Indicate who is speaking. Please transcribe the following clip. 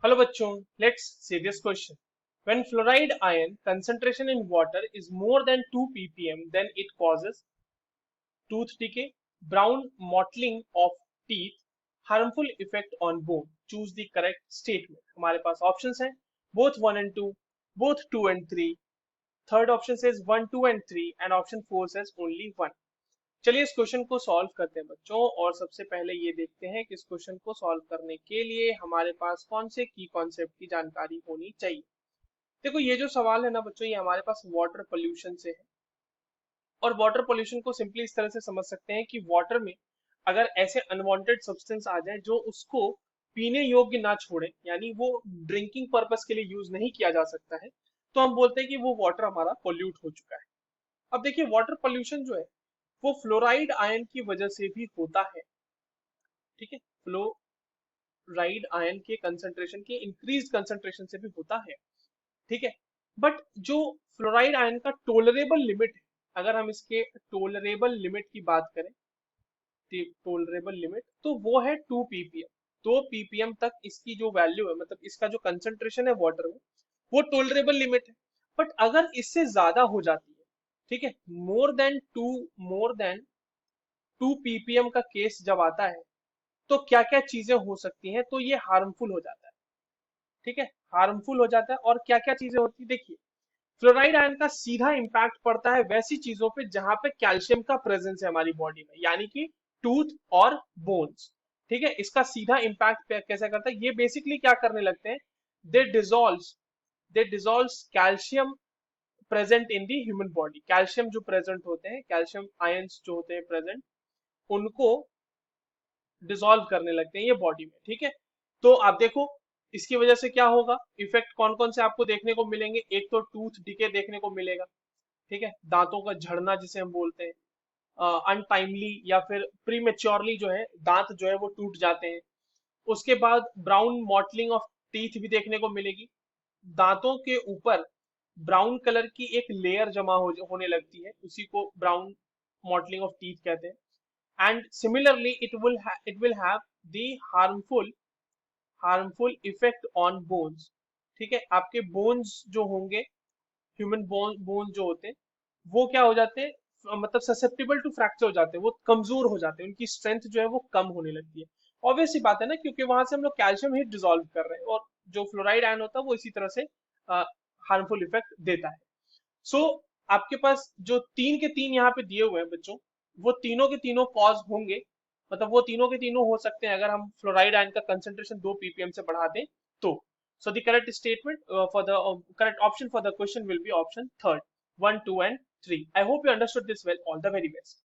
Speaker 1: Hello बच्चों, let's see this question. When fluoride ion concentration in water is more than 2 ppm, then it causes tooth decay, brown mottling of teeth, harmful effect on bone. Choose the correct statement. हमारे पास options हैं, both 1 and 2, both 2 and 3. Third option says 1, 2 and 3, and option 4 says only 1. चलिए इस question को solve करते हैं बच्चों, और सबसे पहले ये देखते हैं कि इस क्वेश्चन को सॉल्व करने के लिए हमारे पास कौन से की कॉन्सेप्ट की जानकारी होनी चाहिए। देखो ये जो सवाल है ना बच्चों, ये हमारे पास वाटर पोल्यूशन से है। और वाटर पोल्यूशन को सिंपली इस तरह से समझ सकते हैं कि वाटर में अगर ऐसे अनवांटेड सब्सटेंस आ जाए जो उसको पीने योग्य ना छोड़े, यानी वो ड्रिंकिंग पर्पस के लिए यूज नहीं किया जा सकता है, तो हम बोलते हैं कि वो वाटर हमारा पोल्यूट हो चुका है। अब देखिए वाटर पोल्यूशन जो है वो फ्लोराइड आयन की वजह से भी होता है। ठीक है, फ्लोराइड आयन के कंसंट्रेशन के इंक्रीज कंसंट्रेशन से भी होता है। ठीक है, बट जो फ्लोराइड आयन का टोलरेबल लिमिट है, अगर हम इसके टोलरेबल लिमिट की बात करें, टोलरेबल लिमिट तो वो है 2 ppm। 2 ppm तक इसकी जो वैल्यू है, मतलब इसका जो कंसंट्रेशन है वाटर में, वो टोलरेबल लिमिट है। बट अगर इससे ज्यादा हो जाती है, ठीक है, मोर देन 2 ppm का केस जब आता है, तो क्या क्या चीजें हो सकती हैं, तो ये हार्मफुल हो जाता है। ठीक है, हार्मफुल हो जाता है। और क्या क्या चीजें होती है, देखिए फ्लोराइड आयन का सीधा इंपैक्ट पड़ता है वैसी चीजों पे जहां पे कैल्शियम का प्रेजेंस है हमारी बॉडी में, यानी कि टूथ और बोन्स। ठीक है, इसका सीधा इंपैक्ट कैसे करता है, ये बेसिकली क्या करने लगते हैं, they dissolve calcium present in the human body. Calcium जो प्रेजेंट होते हैं, कैल्शियम आयंस जो होते हैं प्रेजेंट, उनको डिसॉल्व करने लगते हैं ये बॉडी में। ठीक है, तो आप देखो इसकी वजह से क्या होगा, इफेक्ट कौन कौन से आपको देखने को मिलेंगे। एक तो टूथ डिके देखने को मिलेगा, ठीक है, दांतों का झड़ना जिसे हम बोलते हैं, अनटाइमली या फिर प्रीमेच्योरली जो है दांत जो है वो टूट जाते हैं। उसके बाद ब्राउन मॉटलिंग ऑफ टीथ भी देखने को मिलेगी। दांतों के ऊपर ब्राउन कलर की एक लेयर जमा होने लगती है, उसी को ब्राउन मॉटलिंग ऑफ टीथ कहते हैं। And similarly it will have the harmful effect on bones। ठीक है, आपके बोन्स जो होंगे, ह्यूमन बोन जो होते हैं, वो क्या हो जाते हैं, मतलब ससेप्टेबल टू फ्रैक्चर हो जाते हैं, वो कमजोर हो जाते हैं, उनकी स्ट्रेंथ जो है वो कम होने लगती है। ऑब्वियस सी बात है ना, क्योंकि वहां से हम लोग कैल्शियम ही डिसॉल्व कर रहे हैं, और जो फ्लोराइड आयन होता है वो इसी तरह से हार्मफुल इफेक्ट देता है। सो आपके पास जो 3 के 3 यहाँ पे दिए हुए हैं बच्चों, वो तीनों के तीनों कॉज होंगे, मतलब वो तीनों के तीनों हो सकते हैं अगर हम फ्लोराइड आयन का कंसेंट्रेशन 2 ppm से बढ़ा दें तो। So the correct statement for the correct option for the question will be option third, 1, 2 and 3। I hope you understood this well. All the very best.